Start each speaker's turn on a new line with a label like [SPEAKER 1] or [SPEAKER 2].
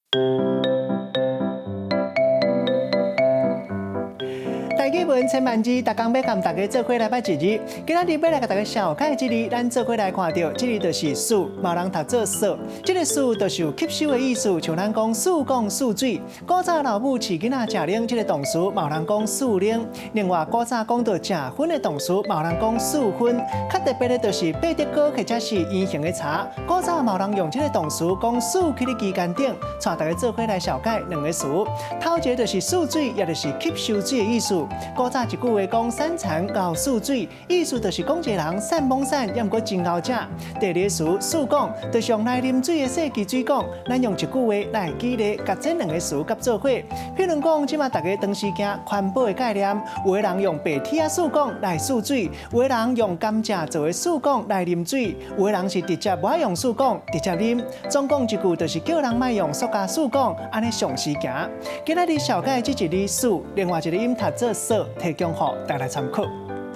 [SPEAKER 1] 大家文千万字，大家要跟大家做伙来拜一日。今仔日要来给大家小解一日，咱做伙来看到，这日就是数，嘛人读做数。这个数就是有吸收的意思，像咱讲数讲数水。古早老母饲囡仔食奶，这个动词嘛人讲数奶。另外，古早讲到食薰的动词嘛人讲数薰。较特别的就是白德糕或者是圆形的茶，古早嘛人用这个动词讲数去的期间顶，带大家做伙来小解两个词。头一个就是数水，也就是吸收水的意思。古早一句话讲散田熬数水，意思就是讲一个人散懵散，也毋过真熬食。第二个词数讲，就是用来啉水的细支水讲，咱用一句话来举例，甲这两个词合做伙。譬如讲，即马大家当时行环保的概念，有的人用白铁啊树讲来数水，有的人用甘蔗做的树讲来啉水，有的人是直接无用树讲直接啉。总共一句就是叫人莫用塑胶树讲，安尼上时行。今仔日小解这一字数，另外一个音读做数，提供予大家参考。